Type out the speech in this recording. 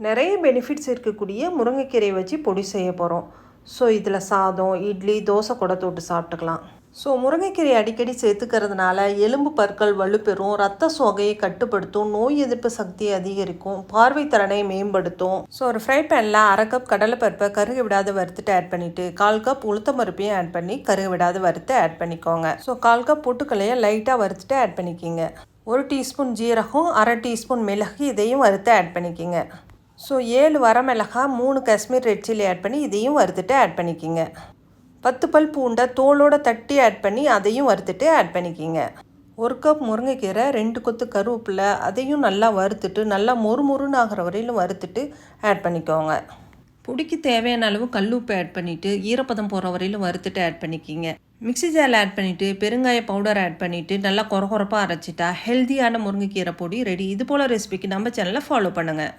நிறைய பெனிஃபிட்ஸ் இருக்கக்கூடிய முருங்கைக்கீரையை வச்சு பொடி செய்ய போகிறோம். ஸோ இதில் சாதம், இட்லி, தோசை கூட தொட்டு சாப்பிட்டுக்கலாம். ஸோ முருங்கைக்கீரை அடிக்கடி சேர்த்துக்கிறதுனால எலும்பு பற்கள் வலுப்பெறும், ரத்த சோகையை கட்டுப்படுத்தும், நோய் எதிர்ப்பு சக்தியை அதிகரிக்கும், பார்வை திறனை மேம்படுத்தும். ஸோ ஒரு ஃப்ரை பேனில் 1/2 கப் கடலைப்பருப்பை கருக விடாத வறுத்துட்டு ஆட் பண்ணிவிட்டு 1/4 கப் உளுத்தம் பருப்பையும் ஆட் பண்ணி கருக விடாத வறுத்து ஆட் பண்ணிக்கோங்க. ஸோ 1/4 கப் பொட்டுக்கல்லையை லைட்டாக வறுத்துட்டு ஆட் பண்ணிக்கிங்க. 1 டீஸ்பூன் ஜீரகம், 1/2 டீஸ்பூன் மிளகு இதையும் வறுத்து ஆட் பண்ணிக்கிங்க. ஸோ 7 வரமிளகாய், 3 காஷ்மீர் ரெட் சில்லி ஆட் பண்ணி இதையும் வறுத்துட்டு ஆட் பண்ணிக்கிங்க. 10 பல் பூண்டை தோலோடு தட்டி ஆட் பண்ணி அதையும் வறுத்துட்டு ஆட் பண்ணிக்கிங்க. 1 கப் முருங்கைக்கீரை, 2 கொத்து கருவேப்பிலை அதையும் நல்லா வறுத்துட்டு நல்லா மொறுமொறுன்னு ஆகிற வரையிலும் வறுத்துட்டு ஆட் பண்ணிக்கோங்க. பொடிக்கு தேவையான அளவு கல்லுப்பு ஆட் பண்ணிவிட்டு ஈரப்பதம் போகிற வரையிலும் வறுத்துட்டு ஆட் பண்ணிக்கிங்க. மிக்ஸி ஜாரில் ஆட் பண்ணிவிட்டு பெருங்காய பவுடர் ஆட் பண்ணிவிட்டு நல்லா கொரகொரப்பாக அரைச்சிட்டா ஹெல்த்தியான முருங்கைக்கீரை பொடி ரெடி. இது போல் ரெசிபிக்கு நம்ம சேனலை ஃபாலோ பண்ணுங்கள்.